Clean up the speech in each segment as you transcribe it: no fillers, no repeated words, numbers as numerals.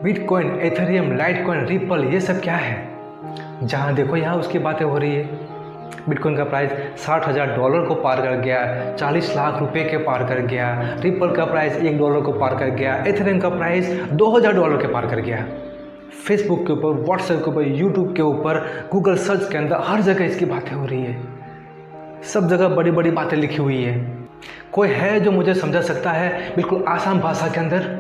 Bitcoin, Ethereum, Litecoin, ripple, ये सब क्या है? जहाँ देखो यहाँ उसकी बातें हो रही है। बिटकॉइन का प्राइस $60,000 को पार कर गया, 40 लाख रुपए के पार कर गया। रिपल का प्राइस $1 को पार कर गया। एथेरियम का प्राइस $2000 के पार कर गया। फेसबुक के ऊपर, व्हाट्सएप के ऊपर, यूट्यूब के ऊपर, गूगल सर्च के अंदर हर जगह इसकी बातें हो रही है। सब जगह बड़ी बड़ी बातें लिखी हुई है। कोई है जो मुझे समझा सकता है बिल्कुल आसान भाषा के अंदर?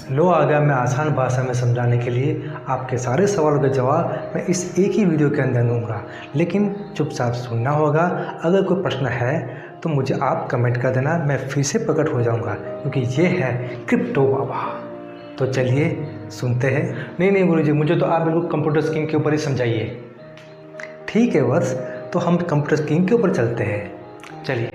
लो आ गया मैं आसान भाषा में समझाने के लिए। आपके सारे सवालों के जवाब मैं इस एक ही वीडियो के अंदर दूंगा, लेकिन चुपचाप सुनना होगा। अगर कोई प्रश्न है तो मुझे आप कमेंट कर देना, मैं फिर से प्रकट हो जाऊंगा, क्योंकि ये है क्रिप्टो बाबा। तो चलिए सुनते हैं। नहीं गुरुजी, मुझे तो आप बिल्कुल कंप्यूटर स्क्रीन के ऊपर ही समझाइए। ठीक है बस, तो हम कंप्यूटर स्क्रीन के ऊपर चलते हैं। चलिए।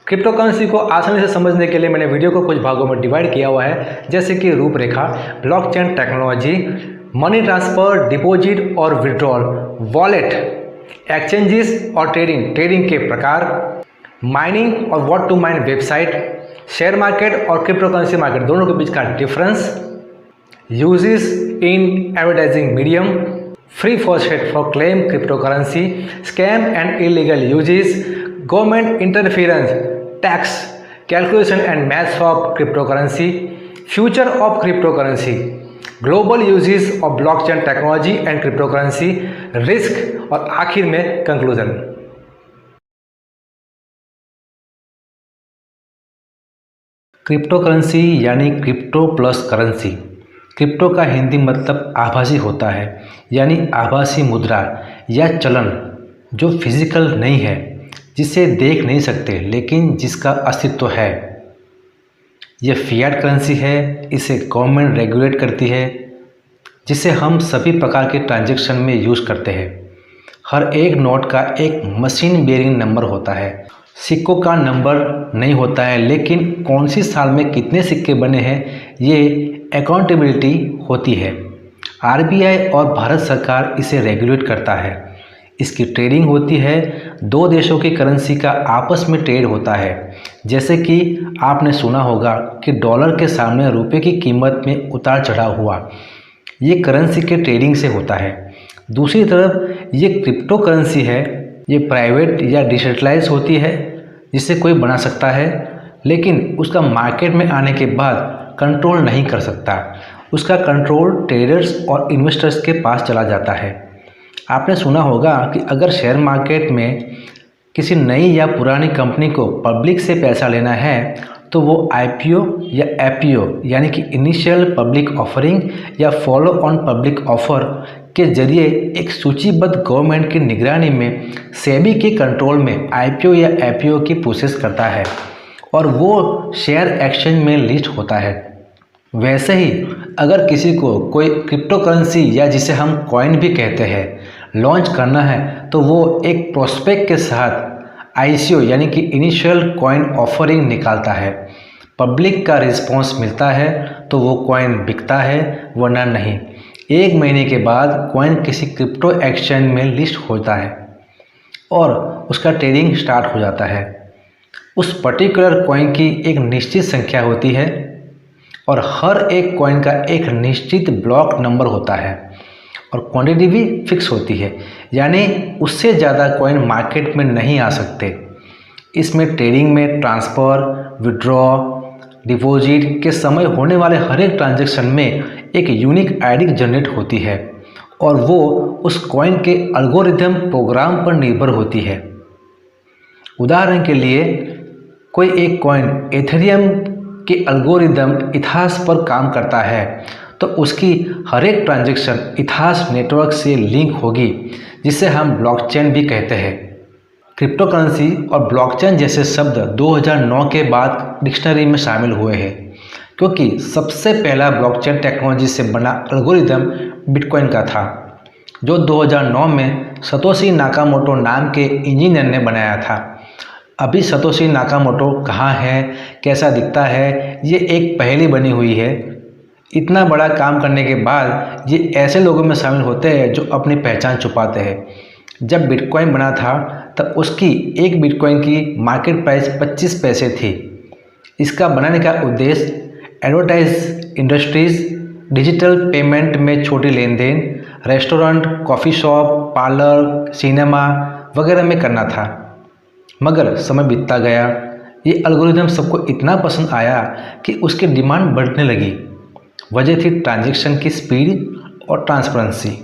क्रिप्टो करेंसी को आसानी से समझने के लिए मैंने वीडियो को कुछ भागों में डिवाइड किया हुआ है, जैसे कि रूपरेखा, blockchain technology, money transfer, deposit और विड्रॉल, वॉलेट, एक्सचेंजेस और ट्रेडिंग के प्रकार, माइनिंग और what to mine website, share market और क्रिप्टो करेंसी मार्केट दोनों के बीच का difference, uses in advertising medium, free faucet for claim crypto currency, scam and illegal uses, government interference, tax calculation and maths of cryptocurrency, future of cryptocurrency, global uses of blockchain technology and cryptocurrency, risk और आखिर में conclusion. Crypto currency यानी crypto plus currency. Crypto का हिंदी मतलब आभासी होता है, यानी आभासी मुद्रा या चलन जो फिजिकल नहीं है, जिसे देख नहीं सकते लेकिन जिसका अस्तित्व है। यह फिएट करेंसी है, इसे गवर्नमेंट रेगुलेट करती है, जिसे हम सभी प्रकार के ट्रांजैक्शन में यूज़ करते हैं। हर एक नोट का एक मशीन बेयरिंग नंबर होता है। सिक्कों का नंबर नहीं होता है, लेकिन कौन सी साल में कितने सिक्के बने हैं ये अकाउंटेबिलिटी होती है। आरबीआई और भारत सरकार इसे रेगुलेट करता है। इसकी ट्रेडिंग होती है। दो देशों की करेंसी का आपस में ट्रेड होता है। जैसे कि आपने सुना होगा कि डॉलर के सामने रुपए की कीमत में उतार चढ़ाव हुआ, ये करेंसी के ट्रेडिंग से होता है। दूसरी तरफ ये क्रिप्टो करेंसी है, ये प्राइवेट या डिसेंट्रलाइज होती है, जिसे कोई बना सकता है, लेकिन उसका मार्केट में आने के बाद कंट्रोल नहीं कर सकता। उसका कंट्रोल ट्रेडर्स और इन्वेस्टर्स के पास चला जाता है। आपने सुना होगा कि अगर शेयर मार्केट में किसी नई या पुरानी कंपनी को पब्लिक से पैसा लेना है तो वो आईपीओ या एपीओ यानी कि इनिशियल पब्लिक ऑफरिंग या फॉलो ऑन पब्लिक ऑफर के जरिए एक सूचीबद्ध गवर्नमेंट की निगरानी में सेबी के कंट्रोल में आईपीओ या एपीओ की प्रोसेस करता है और वो शेयर एक्सचेंज में लिस्ट होता है। वैसे ही अगर किसी को कोई क्रिप्टो करेंसी या जिसे हम कॉइन भी कहते हैं लॉन्च करना है तो वो एक प्रोस्पेक्ट के साथ आईसीओ यानी कि इनिशियल कॉइन ऑफरिंग निकालता है। पब्लिक का रिस्पांस मिलता है तो वो कॉइन बिकता है, वरना नहीं। 1 महीने के बाद कॉइन किसी क्रिप्टो एक्सचेंज में लिस्ट होता है और उसका ट्रेडिंग स्टार्ट हो जाता है। उस पर्टिकुलर कॉइन की एक निश्चित संख्या होती है और हर एक कॉइन का एक निश्चित ब्लॉक नंबर होता है और क्वांटिटी भी फिक्स होती है, यानी उससे ज़्यादा कॉइन मार्केट में नहीं आ सकते। इसमें ट्रेडिंग में ट्रांसफ़र, विड्रॉ, डिपॉजिट के समय होने वाले हर एक ट्रांजैक्शन में एक यूनिक आईडी जनरेट होती है और वो उस कॉइन के एल्गोरिथम प्रोग्राम पर निर्भर होती है। उदाहरण के लिए कोई एक कॉइन एथेरियम के एल्गोरिथम इथास पर काम करता है तो उसकी हर एक ट्रांजैक्शन इथास नेटवर्क से लिंक होगी, जिसे हम ब्लॉकचेन भी कहते हैं। क्रिप्टो करेंसी और ब्लॉकचेन जैसे शब्द 2009 के बाद डिक्शनरी में शामिल हुए हैं, क्योंकि सबसे पहला ब्लॉकचेन टेक्नोलॉजी से बना एल्गोरिथम बिटकॉइन का था, जो 2009 में सतोशी नाकामोटो नाम के इंजीनियर ने बनाया था। अभी सतोशी नाकामोटो कहाँ है, कैसा दिखता है, ये एक पहेली बनी हुई है। इतना बड़ा काम करने के बाद ये ऐसे लोगों में शामिल होते हैं जो अपनी पहचान छुपाते हैं। जब बिटकॉइन बना था तब उसकी एक बिटकॉइन की मार्केट प्राइस 25 पैसे थी। इसका बनाने का उद्देश्य एडवर्टाइज इंडस्ट्रीज, डिजिटल पेमेंट में छोटी लेन देन, restaurant, coffee shop, parlour, cinema वगैरह में करना था। मगर समय बीतता गया, ये एल्गोरिदम सबको इतना पसंद आया कि उसकी डिमांड बढ़ने लगी। वजह थी ट्रांजैक्शन की स्पीड और ट्रांसपेरेंसी।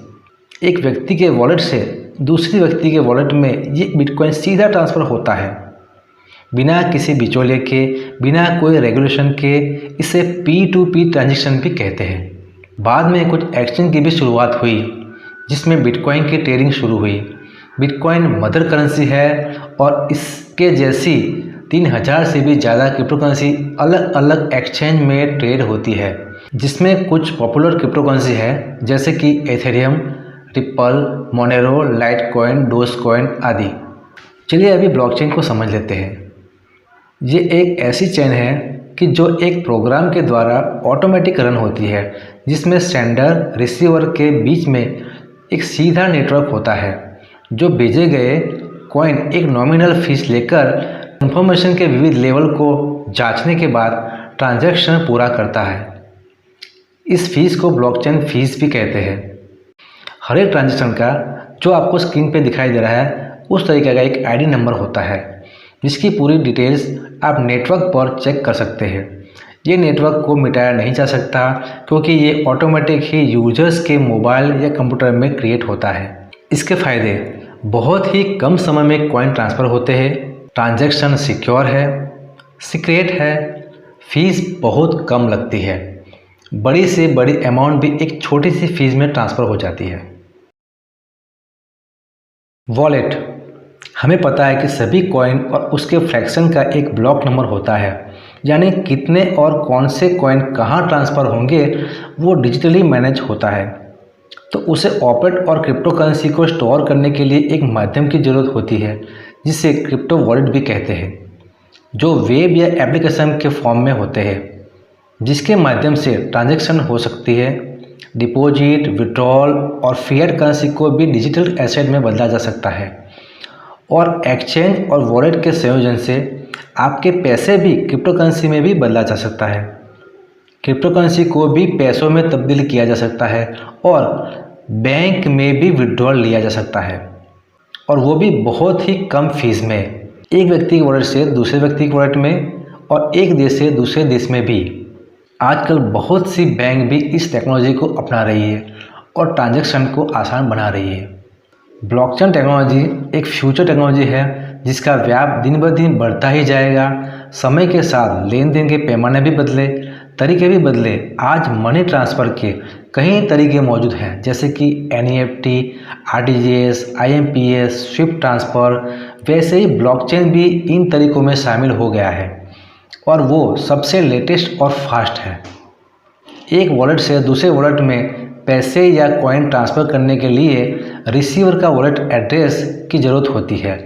एक व्यक्ति के वॉलेट से दूसरे व्यक्ति के वॉलेट में ये बिटकॉइन सीधा ट्रांसफ़र होता है, बिना किसी बिचौलिए के, बिना कोई रेगुलेशन के। इसे P2P ट्रांजैक्शन भी कहते हैं। बाद में कुछ एक्सचेंज की भी शुरुआत हुई जिसमें बिटकॉइन की ट्रेडिंग शुरू हुई। बिटकॉइन मदर करेंसी है और इसके जैसी 3000 से भी ज़्यादा क्रिप्टो करेंसी अलग अलग एक्सचेंज में ट्रेड होती है, जिसमें कुछ पॉपुलर क्रिप्टो करेंसी है जैसे कि Ethereum, ripple, Monero, Litecoin, Dogecoin आदि। चलिए अभी ब्लॉकचेन को समझ लेते हैं। ये एक ऐसी चेन है कि जो एक प्रोग्राम के द्वारा ऑटोमेटिक रन होती है, जिसमें सेंडर रिसीवर के बीच में एक सीधा नेटवर्क होता है। जो भेजे गए कॉइन एक नॉमिनल फीस लेकर इंफॉर्मेशन के विविध लेवल को जांचने के बाद ट्रांजैक्शन पूरा करता है। इस फीस को ब्लॉकचेन फीस भी कहते हैं। हर एक ट्रांजैक्शन का जो आपको स्क्रीन पे दिखाई दे रहा है उस तरीके का एक आईडी नंबर होता है, जिसकी पूरी डिटेल्स आप नेटवर्क पर चेक कर सकते हैं। ये नेटवर्क को मिटाया नहीं जा सकता क्योंकि ये ऑटोमेटिक ही यूजर्स के मोबाइल या कंप्यूटर में क्रिएट होता है। इसके फ़ायदे, बहुत ही कम समय में कॉइन ट्रांसफ़र होते हैं, ट्रांजैक्शन सिक्योर है, सीक्रेट है, फीस बहुत कम लगती है, बड़ी से बड़ी अमाउंट भी एक छोटी सी फीस में ट्रांसफ़र हो जाती है। वॉलेट, हमें पता है कि सभी कॉइन और उसके फ्रैक्शन का एक ब्लॉक नंबर होता है, यानी कितने और कौन से कॉइन कहाँ ट्रांसफ़र होंगे वो डिजिटली मैनेज होता है। तो उसे ऑपरेट और क्रिप्टो करेंसी को स्टोर करने के लिए एक माध्यम की ज़रूरत होती है, जिसे क्रिप्टो वॉलेट भी कहते हैं, जो वेब या एप्लीकेशन के फॉर्म में होते हैं, जिसके माध्यम से ट्रांजैक्शन हो सकती है। डिपॉजिट, विड्रॉल और फिएट करेंसी को भी डिजिटल एसेट में बदला जा सकता है। और एक्सचेंज और वॉलेट के संयोजन से आपके पैसे भी क्रिप्टो करेंसी में भी बदला जा सकता है। क्रिप्टो करेंसी को भी पैसों में तब्दील किया जा सकता है और बैंक में भी विड्रॉल लिया जा सकता है, और वो भी बहुत ही कम फीस में, एक व्यक्ति के वॉलेट से दूसरे व्यक्ति के वॉलेट में और एक देश से दूसरे देश में भी। आजकल बहुत सी बैंक भी इस टेक्नोलॉजी को अपना रही है और ट्रांजैक्शन को आसान बना रही है। ब्लॉकचेन टेक्नोलॉजी एक फ्यूचर टेक्नोलॉजी है जिसका व्याप दिन ब दिन बढ़ता ही जाएगा। समय के साथ लेन देन के पैमाने भी बदले, तरीके भी बदले। आज मनी ट्रांसफ़र के कई तरीके मौजूद हैं, जैसे कि NEFT, RTGS, IMPS, Swift transfer. वैसे ही ब्लॉकचेन भी इन तरीकों में शामिल हो गया है और वो सबसे लेटेस्ट और फास्ट है। एक वॉलेट से दूसरे वॉलेट में पैसे या कॉइन ट्रांसफ़र करने के लिए रिसीवर का वॉलेट एड्रेस की ज़रूरत होती है।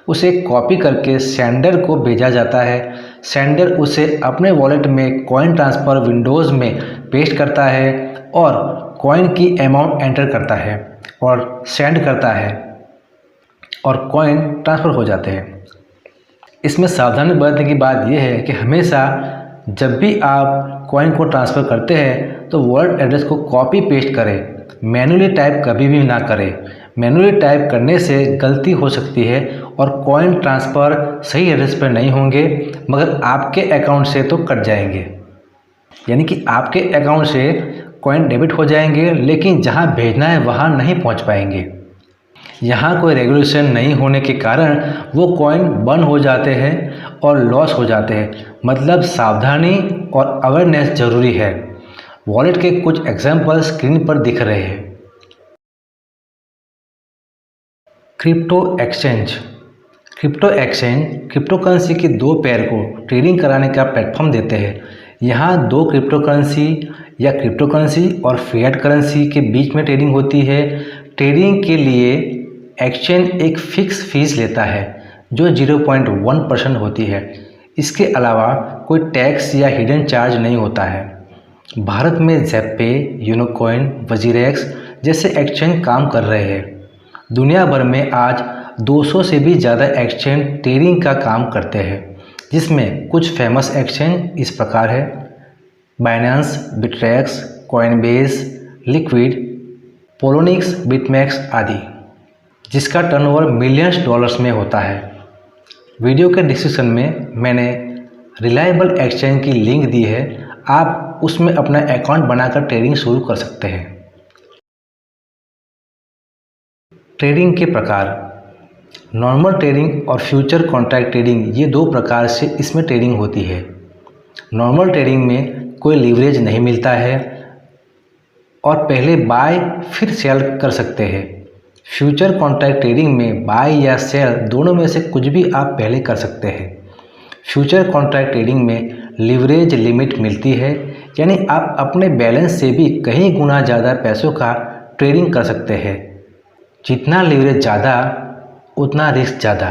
उसे कॉपी करके सेंडर को भेजा जाता है। सेंडर उसे अपने वॉलेट में कॉइन ट्रांसफ़र विंडोज़ में पेस्ट करता है और कॉइन की अमाउंट एंटर करता है और सेंड करता है और कॉइन ट्रांसफ़र हो जाते हैं। इसमें सावधानी बरतने की बात यह है कि हमेशा जब भी आप कॉइन को ट्रांसफ़र करते हैं तो वॉलेट एड्रेस को कॉपी पेस्ट करें, मैन्युअली टाइप कभी भी ना करें। मैन्युअली टाइप करने से गलती हो सकती है और कॉइन ट्रांसफ़र सही एड्रेस पर नहीं होंगे, मगर आपके अकाउंट से तो कट जाएंगे, यानी कि आपके अकाउंट से कॉइन डेबिट हो जाएंगे, लेकिन जहां भेजना है वहां नहीं पहुंच पाएंगे। यहाँ कोई रेगुलेशन नहीं होने के कारण वो कॉइन बंद हो जाते हैं और लॉस हो जाते हैं। मतलब सावधानी और अवेयरनेस ज़रूरी है। वॉलेट के कुछ एग्जाम्पल स्क्रीन पर दिख रहे हैं। Crypto exchange. Crypto exchange crypto currency की दो पेयर को ट्रेडिंग कराने का प्लेटफॉर्म देते हैं। यहाँ दो क्रिप्टो करेंसी या क्रिप्टो करेंसी और फिएट करेंसी के बीच में ट्रेडिंग होती है। ट्रेडिंग के लिए एक्सचेंज एक फ़िक्स फीस लेता है जो 0.1% होती है। इसके अलावा कोई टैक्स या हिडन चार्ज नहीं होता है। भारत में ज़ेपे, यूनोकॉइन, वजीरेक्स जैसे एक्सचेंज काम कर रहे हैं। दुनिया भर में आज 200 से भी ज़्यादा एक्सचेंज ट्रेडिंग का काम करते हैं, जिसमें कुछ फेमस एक्सचेंज इस प्रकार है: Binance, Bittrex, Coinbase, Liquid, Poloniex, BitMEX आदि, जिसका टर्नओवर मिलियंस डॉलर्स में होता है। वीडियो के डिस्क्रिप्शन में मैंने रिलायबल एक्सचेंज की लिंक दी है, आप उसमें अपना अकाउंट बनाकर ट्रेडिंग शुरू कर सकते हैं। ट्रेडिंग के प्रकार: नॉर्मल ट्रेडिंग और फ्यूचर कॉन्ट्रैक्ट ट्रेडिंग, ये दो प्रकार से इसमें ट्रेडिंग होती है। नॉर्मल ट्रेडिंग में कोई लीवरेज नहीं मिलता है और पहले बाय फिर सेल कर सकते हैं। फ्यूचर कॉन्ट्रैक्ट ट्रेडिंग में बाय या सेल दोनों में से कुछ भी आप पहले कर सकते हैं। फ्यूचर कॉन्ट्रैक्ट ट्रेडिंग में लीवरेज लिमिट मिलती है, यानी आप अपने बैलेंस से भी कहीं गुना ज़्यादा पैसों का ट्रेडिंग कर सकते हैं। जितना लीवरेज ज़्यादा उतना रिस्क ज़्यादा।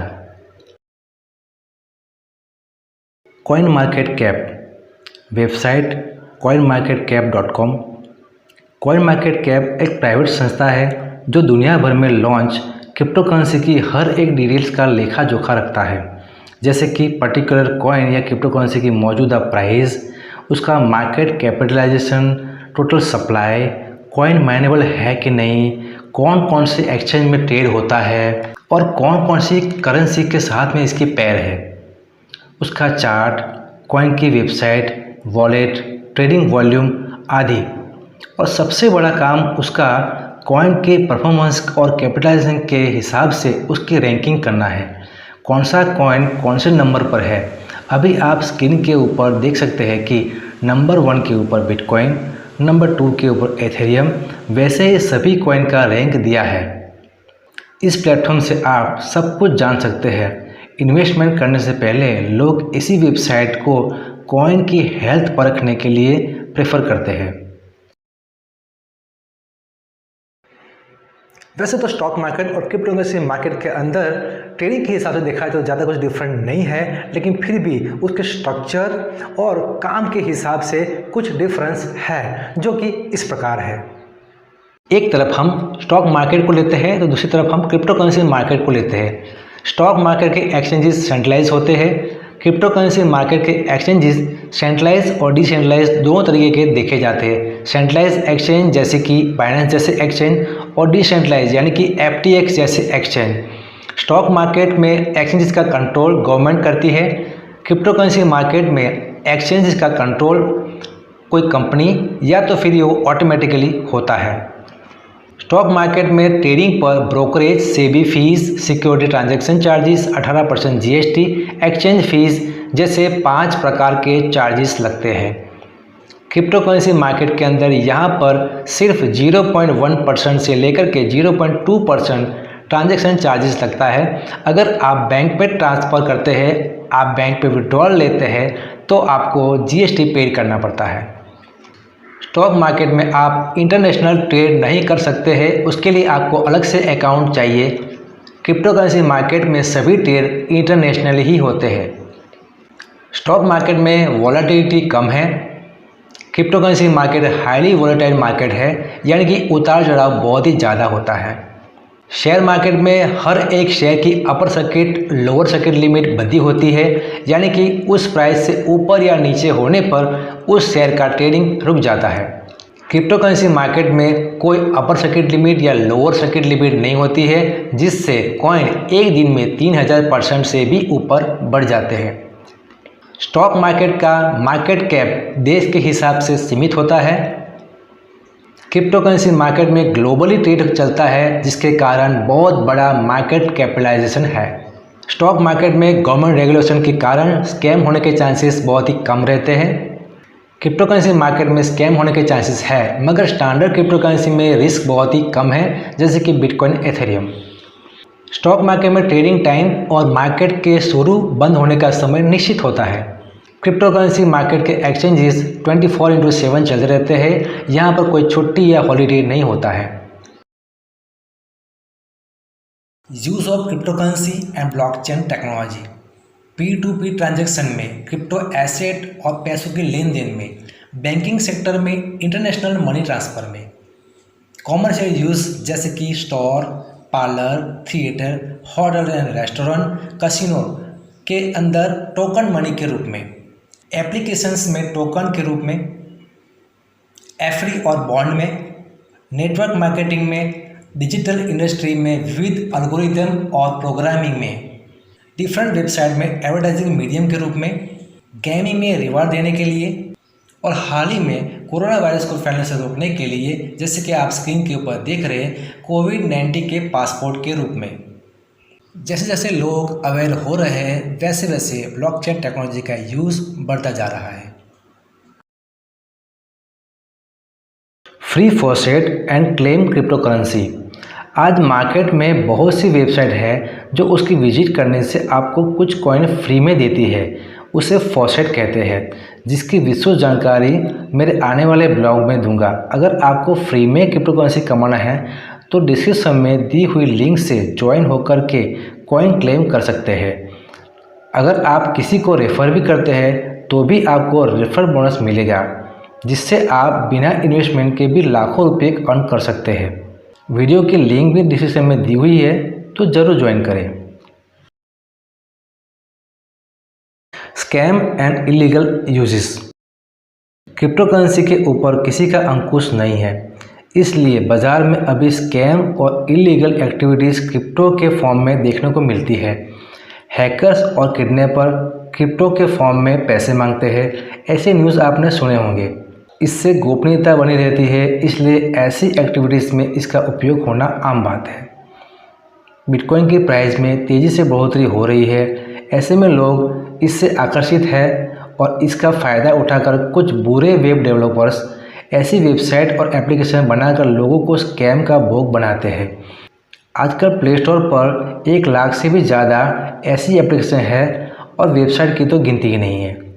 Coin market cap website coinmarketcap.com। Coin market cap एक प्राइवेट संस्था है जो दुनिया भर में लॉन्च क्रिप्टो करेंसी की हर एक डिटेल्स का लेखा जोखा रखता है, जैसे कि पर्टिकुलर कॉइन या क्रिप्टो करेंसी की मौजूदा प्राइस, उसका market capitalization, total supply, coin mineable है कि नहीं, कौन कौन से एक्सचेंज में ट्रेड होता है और कौन कौन सी करेंसी के साथ में इसके पैर है, उसका चार्ट, कॉइन की वेबसाइट, वॉलेट, ट्रेडिंग वॉल्यूम आदि। और सबसे बड़ा काम उसका कॉइन के परफॉर्मेंस और कैपिटलाइजेशन के हिसाब से उसकी रैंकिंग करना है, कौन सा कॉइन कौन से नंबर पर है। अभी आप स्क्रीन के ऊपर देख सकते हैं कि नंबर 1 के ऊपर बिटकॉइन, नंबर 2 के ऊपर एथेरियम, वैसे ही सभी कॉइन का रैंक दिया है। इस प्लेटफॉर्म से आप सब कुछ जान सकते हैं। इन्वेस्टमेंट करने से पहले लोग इसी वेबसाइट को कॉइन की हेल्थ परखने के लिए प्रेफर करते हैं। वैसे तो स्टॉक मार्केट और क्रिप्टो करेंसी मार्केट के अंदर ट्रेडिंग के हिसाब से देखा जाए तो ज़्यादा कुछ डिफरेंट नहीं है, लेकिन फिर भी उसके स्ट्रक्चर और काम के हिसाब से कुछ डिफरेंस है, जो कि इस प्रकार है। एक तरफ हम स्टॉक मार्केट को लेते हैं तो दूसरी तरफ हम क्रिप्टो करेंसी मार्केट को लेते हैं। स्टॉक मार्केट के एक्सचेंजेस सेंट्रलाइज होते हैं। क्रिप्टो करेंसी मार्केट के एक्सचेंजेस सेंट्रलाइज और डिसेंट्रलाइज दोनों तरीके के देखे जाते हैं। सेंट्रलाइज एक्सचेंज जैसे कि बाइनेंस जैसे एक्सचेंज और डिसेंट्रलाइज यानी कि FTX जैसे एक्सचेंज। स्टॉक मार्केट में एक्सचेंजेस का कंट्रोल गवर्नमेंट करती है। क्रिप्टो करेंसी मार्केट में एक्सचेंजेस का कंट्रोल कोई कंपनी या तो फिर वो ऑटोमेटिकली होता है। स्टॉक मार्केट में ट्रेडिंग पर brokerage, SEBI fees, security transaction charges, 18% GST, exchange fees जैसे 5 प्रकार के चार्जेस लगते हैं। क्रिप्टो करेंसी मार्केट के अंदर यहाँ पर सिर्फ 0.1% से लेकर के 0.2% ट्रांजैक्शन चार्जेस लगता है। अगर आप बैंक पे ट्रांसफ़र करते हैं, आप बैंक पे विड्रॉल लेते हैं तो आपको GST पे करना पड़ता है। स्टॉक मार्केट में आप इंटरनेशनल ट्रेड नहीं कर सकते हैं, उसके लिए आपको अलग से अकाउंट चाहिए। क्रिप्टो करेंसी मार्केट में सभी ट्रेड इंटरनेशनली ही होते हैं। स्टॉक मार्केट में वॉलेटिलिटी कम है। Crypto currency market highly volatile market है, यानी कि उतार चढ़ाव बहुत ही ज़्यादा होता है। शेयर मार्केट में हर एक शेयर की upper circuit lower circuit limit बंधी होती है, यानी कि उस प्राइस से ऊपर या नीचे होने पर उस शेयर का ट्रेडिंग रुक जाता है। क्रिप्टो करेंसी मार्केट में कोई अपर सर्किट लिमिट या लोअर सर्किट लिमिट नहीं होती है, जिससे कॉइन एक दिन में 3000% से भी ऊपर बढ़ जाते हैं। स्टॉक मार्केट का मार्केट कैप देश के हिसाब से सीमित होता है। क्रिप्टो करेंसी मार्केट में ग्लोबली ट्रेड चलता है, जिसके कारण बहुत बड़ा मार्केट कैपिटलाइजेशन है। स्टॉक मार्केट में गवर्नमेंट रेगुलेशन के कारण स्कैम होने के चांसेस बहुत ही कम रहते हैं। क्रिप्टो करेंसी मार्केट में स्कैम होने के चांसेस है, मगर स्टैंडर्ड क्रिप्टो करेंसी में रिस्क बहुत ही कम है, जैसे कि बिटकॉइन, एथेरियम। स्टॉक मार्केट में ट्रेडिंग टाइम और मार्केट के शुरू बंद होने का समय निश्चित होता है। क्रिप्टो करेंसी मार्केट के एक्सचेंजेस 24/7 चलते रहते हैं, यहाँ पर कोई छुट्टी या हॉलीडे नहीं होता है। Use of cryptocurrency and blockchain technology. P2P transaction में, क्रिप्टो एसेट और पैसों के लेन देन में, बैंकिंग सेक्टर में, इंटरनेशनल मनी ट्रांसफ़र में, कॉमर्शियल यूज़ जैसे कि store, parlour, theatre, hotel and restaurant, casino के अंदर टोकन मनी के रूप में, एप्लीकेशंस में टोकन के रूप में, एफडी और बॉन्ड में, नेटवर्क मार्केटिंग में, डिजिटल इंडस्ट्री में विविध एल्गोरिदम और प्रोग्रामिंग में, डिफरेंट वेबसाइट में एडवर्टाइजिंग मीडियम के रूप में, गेमिंग में रिवार्ड देने के लिए, और हाल ही में कोरोना वायरस को फैलने से रोकने के लिए, जैसे कि आप स्क्रीन के ऊपर देख रहे हैं, कोविड-19 के पासपोर्ट के रूप में। जैसे जैसे लोग अवेयर हो रहे हैं वैसे वैसे ब्लॉकचेन टेक्नोलॉजी का यूज़ बढ़ता जा रहा है। Free faucet and claim crypto currency. आज मार्केट में बहुत सी वेबसाइट है जो उसकी विजिट करने से आपको कुछ कॉइन फ्री में देती है, उसे फॉसेट कहते हैं, जिसकी विस्तृत जानकारी मेरे आने वाले ब्लॉग में दूंगा। अगर आपको फ्री में क्रिप्टो करेंसी कमाना है तो डिस्क्रिप्शन में दी हुई लिंक से ज्वाइन होकर के कॉइन क्लेम कर सकते हैं। अगर आप किसी को रेफ़र भी करते हैं तो भी आपको रेफर बोनस मिलेगा, जिससे आप बिना इन्वेस्टमेंट के भी लाखों रुपये अर्न कर सकते हैं। वीडियो की लिंक भी डिस्क्रिप्शन में दी हुई है, तो ज़रूर ज्वाइन करें। Scam and illegal uses. Crypto currency के ऊपर किसी का अंकुश नहीं है, इसलिए बाज़ार में अभी स्कैम और इलीगल एक्टिविटीज़ क्रिप्टो के फॉर्म में देखने को मिलती है। हैकर्स और किडनैपर क्रिप्टो के फॉर्म में पैसे मांगते हैं, ऐसे न्यूज़ आपने सुने होंगे। इससे गोपनीयता बनी रहती है, इसलिए ऐसी एक्टिविटीज़ में इसका उपयोग होना आम बात है। बिटकॉइन की प्राइस में तेज़ी से बढ़ोतरी हो रही है, ऐसे में लोग इससे आकर्षित हैं और इसका फ़ायदा उठाकर कुछ बुरे वेब डेवलपर्स ऐसी वेबसाइट और एप्लीकेशन बनाकर लोगों को स्कैम का भोग बनाते हैं। आजकल प्ले स्टोर पर 1 लाख से भी ज़्यादा ऐसी एप्लीकेशन है और वेबसाइट की तो गिनती ही नहीं है।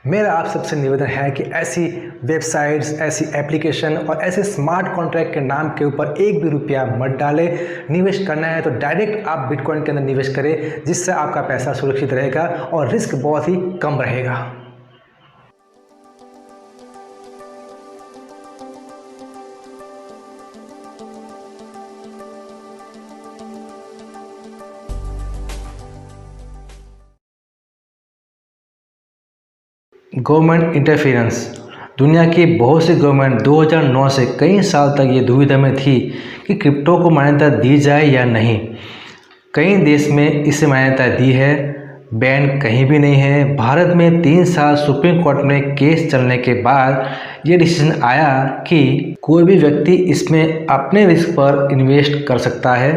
मेरा आप सबसे निवेदन है कि ऐसी वेबसाइट्स, ऐसी एप्लीकेशन और ऐसे स्मार्ट कॉन्ट्रैक्ट के नाम के ऊपर एक भी रुपया मत डालें। निवेश करना है तो डायरेक्ट आप बिटकॉइन के अंदर निवेश करें, जिससे आपका पैसा सुरक्षित रहेगा और रिस्क बहुत ही कम रहेगा। Government interference. दुनिया की बहुत सी गवर्नमेंट 2009 से कई साल तक ये दुविधा में थी कि क्रिप्टो को मान्यता दी जाए या नहीं। कई देश में इसे मान्यता दी है, बैन कहीं भी नहीं है। भारत में 3 साल सुप्रीम कोर्ट में केस चलने के बाद ये डिसीजन आया कि कोई भी व्यक्ति इसमें अपने रिस्क पर इन्वेस्ट कर सकता है।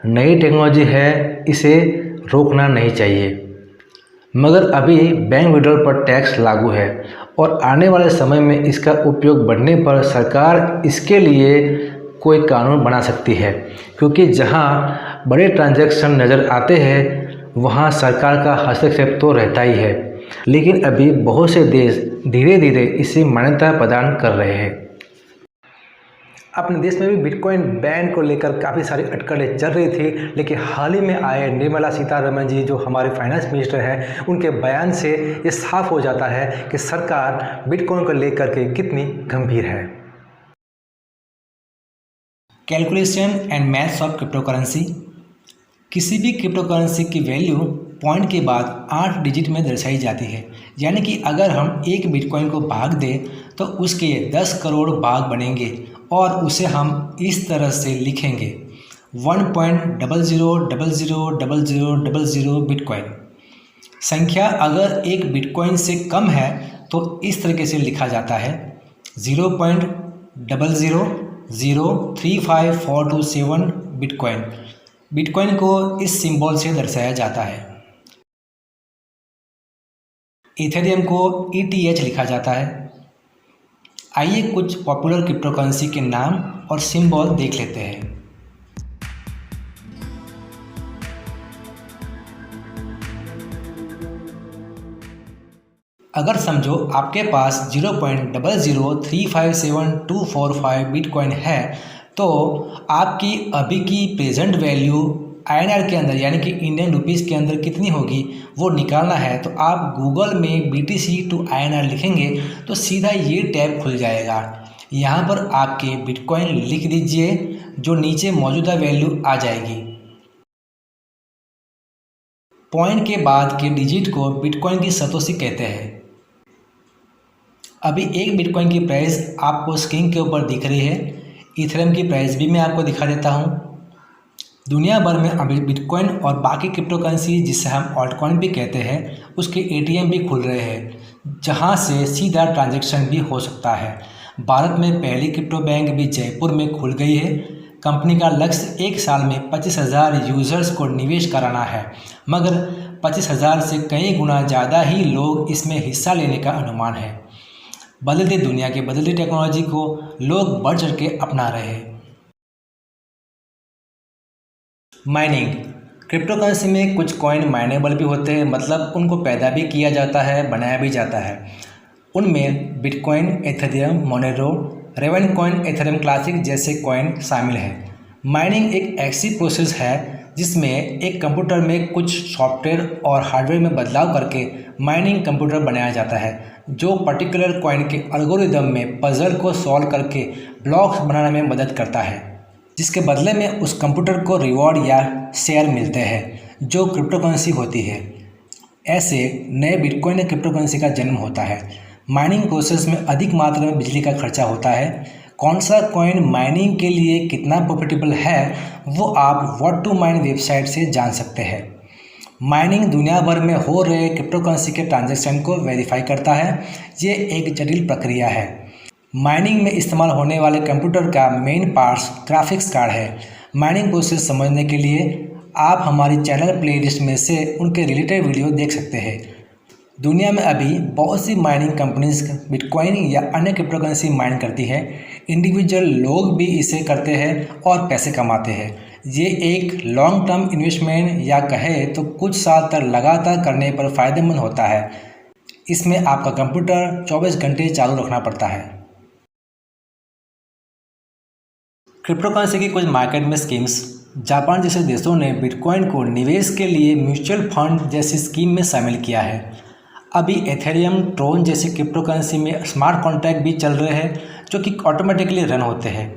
नई टेक्नोलॉजी है, इसे रोकना नहीं चाहिए। मगर अभी बैंक विड्रॉल पर टैक्स लागू है और आने वाले समय में इसका उपयोग बढ़ने पर सरकार इसके लिए कोई कानून बना सकती है, क्योंकि जहां बड़े ट्रांजैक्शन नज़र आते हैं वहां सरकार का हस्तक्षेप तो रहता ही है। लेकिन अभी बहुत से देश धीरे धीरे इसे मान्यता प्रदान कर रहे हैं। अपने देश में भी बिटकॉइन बैन को लेकर काफ़ी सारी अटकलें चल रही थी, लेकिन हाल ही में आए निर्मला सीतारमण जी, जो हमारे फाइनेंस मिनिस्टर हैं, उनके बयान से ये साफ हो जाता है कि सरकार बिटकॉइन को लेकर के कितनी गंभीर है। Calculation and maths of crypto currency. किसी भी क्रिप्टो करेंसी की वैल्यू पॉइंट के बाद 8 डिजिट में दर्शाई जाती है, यानी कि अगर हम एक बिटकॉइन को भाग दें तो उसके 10 करोड़ भाग बनेंगे और उसे हम इस तरह से लिखेंगे 1.00000000 बिटकॉइन। संख्या अगर एक बिटकॉइन से कम है तो इस तरीके से लिखा जाता है 0.00035427 बिटकॉइन। बिटकॉइन को इस सिंबल से दर्शाया जाता है। इथेरियम को ETH लिखा जाता है। आइए कुछ पॉपुलर क्रिप्टो करेंसी के नाम और सिंबल देख लेते हैं। अगर समझो आपके पास 0.00357245 बिटकॉइन है तो आपकी अभी की प्रेजेंट वैल्यू INR के अंदर यानी कि इंडियन रुपीज़ के अंदर कितनी होगी वो निकालना है तो आप गूगल में BTC to INR लिखेंगे तो सीधा ये टैब खुल जाएगा। यहाँ पर आपके बिटकॉइन लिख दीजिए, जो नीचे मौजूदा वैल्यू आ जाएगी। पॉइंट के बाद के डिजिट को बिटकॉइन की सतोशी कहते हैं। अभी एक बिटकॉइन की प्राइस आपको स्क्रीन के ऊपर दिख रही है। इथेरियम की प्राइस भी मैं आपको दिखा देता हूँ। दुनिया भर में अभी बिटकॉइन और बाकी क्रिप्टो करेंसी जिसे हम ऑल्टकॉइन भी कहते हैं उसके ATM भी खुल रहे हैं, जहाँ से सीधा ट्रांजैक्शन भी हो सकता है। भारत में पहली क्रिप्टो बैंक भी जयपुर में खुल गई है। कंपनी का लक्ष्य एक साल में 25,000 यूजर्स को निवेश कराना है, मगर 25,000 से कई गुना ज़्यादा ही लोग इसमें हिस्सा लेने का अनुमान है। बदलती दुनिया की बदलती टेक्नोलॉजी को लोग बढ़ चढ़ के अपना रहे हैं। माइनिंग, क्रिप्टो करेंसी में कुछ कॉइन माइनेबल भी होते हैं, मतलब उनको पैदा भी किया जाता है, बनाया भी जाता है। उनमें Bitcoin, Ethereum, Monero, Ravencoin, Ethereum Classic जैसे कॉइन शामिल हैं। माइनिंग एक ऐसी प्रोसेस है जिसमें एक कंप्यूटर में कुछ सॉफ्टवेयर और हार्डवेयर में बदलाव करके माइनिंग कंप्यूटर बनाया जाता है, जो पर्टिकुलर कॉइन के एल्गोरिदम में पजल को सॉल्व करके ब्लॉक्स बनाने में मदद करता है, जिसके बदले में उस कंप्यूटर को रिवॉर्ड या शेयर मिलते हैं, जो क्रिप्टो करेंसी होती है। ऐसे नए बिटकॉइन या क्रिप्टो करेंसी का जन्म होता है। माइनिंग प्रोसेस में अधिक मात्रा में बिजली का खर्चा होता है। कौन सा कॉइन माइनिंग के लिए कितना प्रॉफिटेबल है वो आप व्हाट टू माइन वेबसाइट से जान सकते हैं। माइनिंग दुनिया भर में हो रहे क्रिप्टो करेंसी के ट्रांजैक्शन को वेरीफाई करता है। ये एक जटिल प्रक्रिया है। माइनिंग में इस्तेमाल होने वाले कंप्यूटर का मेन पार्ट्स ग्राफिक्स कार्ड है। माइनिंग प्रोसेस समझने के लिए आप हमारी चैनल प्लेलिस्ट में से उनके रिलेटेड वीडियो देख सकते हैं। दुनिया में अभी बहुत सी माइनिंग कंपनीज बिटकॉइन या अन्य क्रिप्टो करेंसी माइन करती है। इंडिविजुअल लोग भी इसे करते हैं और पैसे कमाते हैं। ये एक लॉन्ग टर्म इन्वेस्टमेंट या कहे तो कुछ साल तक लगातार करने पर फ़ायदेमंद होता है। इसमें आपका कंप्यूटर 24 घंटे चालू रखना पड़ता है। क्रिप्टो करेंसी की कुछ मार्केट में स्कीम्स, जापान जैसे देशों ने बिटकॉइन को निवेश के लिए म्यूचुअल फंड जैसी स्कीम में शामिल किया है। अभी एथेरियम, ट्रोन जैसी क्रिप्टो करेंसी में स्मार्ट कॉन्ट्रैक्ट भी चल रहे हैं, जो कि ऑटोमेटिकली रन होते हैं।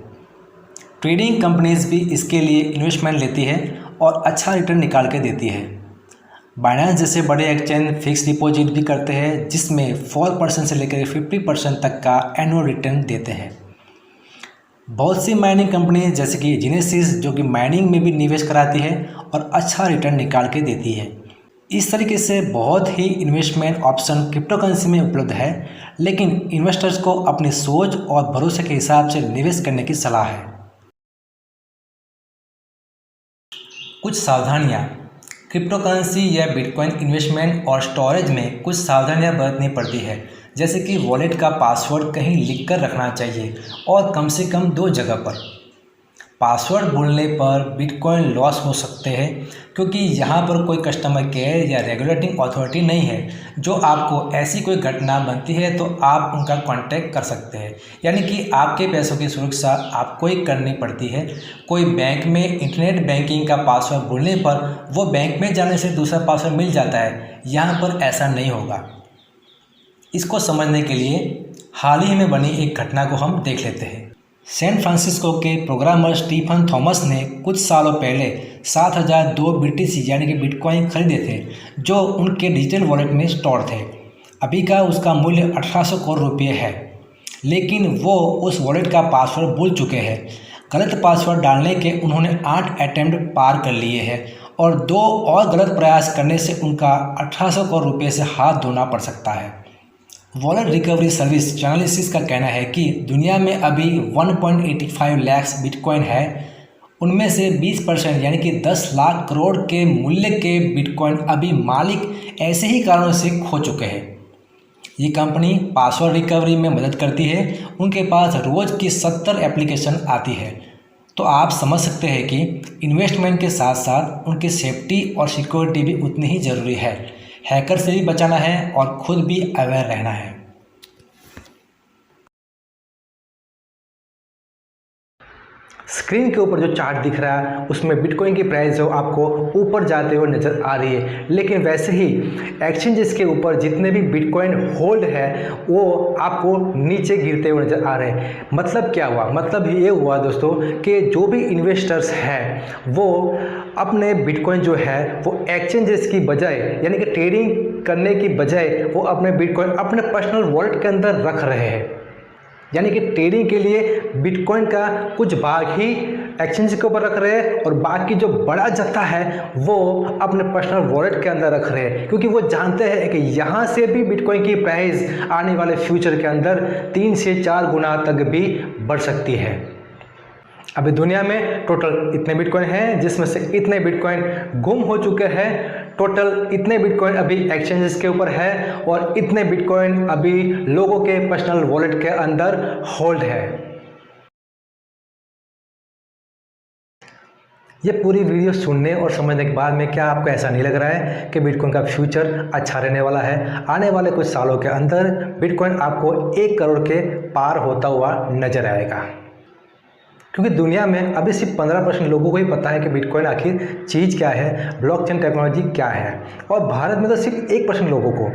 ट्रेडिंग कंपनीज भी इसके लिए इन्वेस्टमेंट लेती है और अच्छा रिटर्न निकाल के देती है। बाइनेंस जैसे बड़े एक्सचेंज फिक्स डिपॉजिट भी करते हैं, जिसमें 4% से लेकर 50% तक का एनुअल रिटर्न देते हैं। बहुत सी माइनिंग कंपनी जैसे कि जेनेसिस, जो कि माइनिंग में भी निवेश कराती है और अच्छा रिटर्न निकाल के देती है। इस तरीके से बहुत ही इन्वेस्टमेंट ऑप्शन क्रिप्टो करेंसी में उपलब्ध है, लेकिन इन्वेस्टर्स को अपनी सोच और भरोसे के हिसाब से निवेश करने की सलाह है। कुछ सावधानियाँ, क्रिप्टो करेंसी या बिटकॉइन इन्वेस्टमेंट और स्टोरेज में कुछ सावधानियाँ बरतनी पड़ती है, जैसे कि वॉलेट का पासवर्ड कहीं लिख कर रखना चाहिए और कम से कम 2 जगह पर। पासवर्ड भूलने पर बिटकॉइन लॉस हो सकते हैं, क्योंकि यहाँ पर कोई कस्टमर केयर या रेगुलेटिंग अथॉरिटी नहीं है जो आपको ऐसी कोई घटना बनती है तो आप उनका कांटेक्ट कर सकते हैं। यानी कि आपके पैसों की सुरक्षा आपको ही करनी पड़ती है। कोई बैंक में इंटरनेट बैंकिंग का पासवर्ड भूलने पर वो बैंक में जाने से दूसरा पासवर्ड मिल जाता है, यहाँ पर ऐसा नहीं होगा। इसको समझने के लिए हाल ही में बनी एक घटना को हम देख लेते हैं। सैन फ्रांसिस्को के प्रोग्रामर स्टीफन थॉमस ने कुछ सालों पहले 7,002 BTC यानी कि बिटकॉइन खरीदे थे, जो उनके डिजिटल वॉलेट में स्टोर थे। अभी का उसका मूल्य 1800 करोड़ रुपये है, लेकिन वो उस वॉलेट का पासवर्ड भूल चुके हैं। गलत पासवर्ड डालने के उन्होंने 8 अटैम्प्ट पार कर लिए हैं और 2 और गलत प्रयास करने से उनका 1800 करोड़ रुपये से हाथ धोना पड़ सकता है। वॉलेट रिकवरी सर्विस चैनलिसिस का कहना है कि दुनिया में अभी 1.85 लाख बिटकॉइन है। उनमें से 20% यानी कि 10 लाख करोड़ के मूल्य के बिटकॉइन अभी मालिक ऐसे ही कारणों से खो चुके हैं। ये कंपनी पासवर्ड रिकवरी में मदद करती है। उनके पास रोज़ की 70 एप्लीकेशन आती है। तो आप समझ सकते हैं कि इन्वेस्टमेंट के साथ साथ उनकी सेफ्टी और सिक्योरिटी भी उतनी ही ज़रूरी है। हैकर से भी बचाना है और खुद भी अवेयर रहना है। स्क्रीन के ऊपर जो चार्ट दिख रहा है उसमें बिटकॉइन की प्राइस जो आपको ऊपर जाते हुए नज़र आ रही है, लेकिन वैसे ही एक्सचेंजेस के ऊपर जितने भी बिटकॉइन होल्ड है वो आपको नीचे गिरते हुए नज़र आ रहे हैं। मतलब क्या हुआ? मतलब ये हुआ दोस्तों कि जो भी इन्वेस्टर्स हैं वो अपने बिटकॉइन जो है वो एक्सचेंजेस की बजाय यानी कि ट्रेडिंग करने की बजाय वो अपने बिटकॉइन अपने पर्सनल वॉलेट के अंदर रख रहे हैं। यानी कि ट्रेडिंग के लिए बिटकॉइन का कुछ भाग ही एक्सचेंज के ऊपर रख रहे हैं और बाकी जो बड़ा जत्था है वो अपने पर्सनल वॉलेट के अंदर रख रहे हैं, क्योंकि वो जानते हैं कि यहाँ से भी बिटकॉइन की प्राइस आने वाले फ्यूचर के अंदर 3 से 4 गुना तक भी बढ़ सकती है। अभी दुनिया में टोटल इतने बिटकॉइन हैं जिसमें से इतने बिटकॉइन गुम हो चुके हैं। टोटल इतने बिटकॉइन अभी एक्सचेंजेस के ऊपर है और इतने बिटकॉइन अभी लोगों के पर्सनल वॉलेट के अंदर होल्ड है। ये पूरी वीडियो सुनने और समझने के बाद में क्या आपको ऐसा नहीं लग रहा है कि बिटकॉइन का फ्यूचर अच्छा रहने वाला है? आने वाले कुछ सालों के अंदर बिटकॉइन आपको 1 करोड़ के पार होता हुआ नजर आएगा, क्योंकि दुनिया में अभी सिर्फ 15% लोगों को ही पता है कि बिटकॉइन आखिर चीज़ क्या है, ब्लॉकचेन टेक्नोलॉजी क्या है, और भारत में तो सिर्फ 1% लोगों को।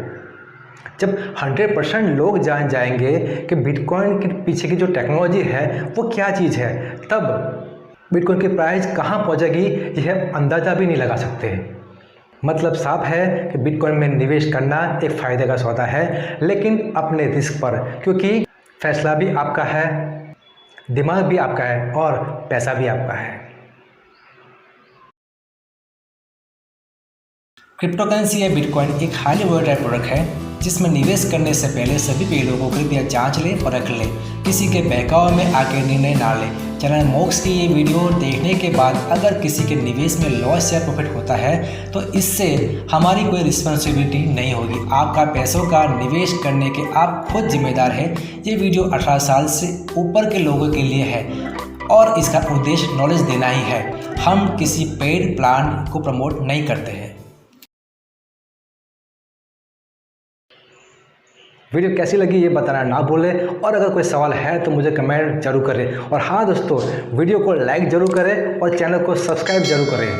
जब 100% लोग जान जाएंगे कि बिटकॉइन के पीछे की जो टेक्नोलॉजी है वो क्या चीज़ है, तब बिटकॉइन की प्राइस कहाँ पहुँचेगी यह अंदाज़ा भी नहीं लगा सकते। मतलब साफ है कि बिटकॉइन में निवेश करना एक फ़ायदे का सौदा है, लेकिन अपने रिस्क पर, क्योंकि फैसला भी आपका है, दिमाग भी आपका है और पैसा भी आपका है। क्रिप्टो करेंसी या बिटकॉइन एक हाईली वोलेटाइल प्रोडक्ट है जिसमें निवेश करने से पहले सभी पहलुओं को कृपया जांच ले, परख ले, किसी के बहकावे में आके निर्णय ना ले। चैनल मोक्स की ये वीडियो देखने के बाद अगर किसी के निवेश में लॉस या प्रॉफिट होता है तो इससे हमारी कोई रिस्पॉन्सिबिलिटी नहीं होगी। आपका पैसों का निवेश करने के आप खुद जिम्मेदार हैं। ये वीडियो 18 साल से ऊपर के लोगों के लिए है और इसका उद्देश्य नॉलेज देना ही है। हम किसी पेड प्लान को प्रमोट नहीं करते हैं। वीडियो कैसी लगी ये बताना ना भूलें, और अगर कोई सवाल है तो मुझे कमेंट जरूर करें। और हाँ दोस्तों, वीडियो को लाइक ज़रूर करें और चैनल को सब्सक्राइब जरूर करें।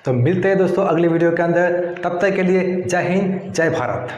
तो मिलते हैं दोस्तों अगली वीडियो के अंदर, तब तक के लिए जय हिंद, जय भारत।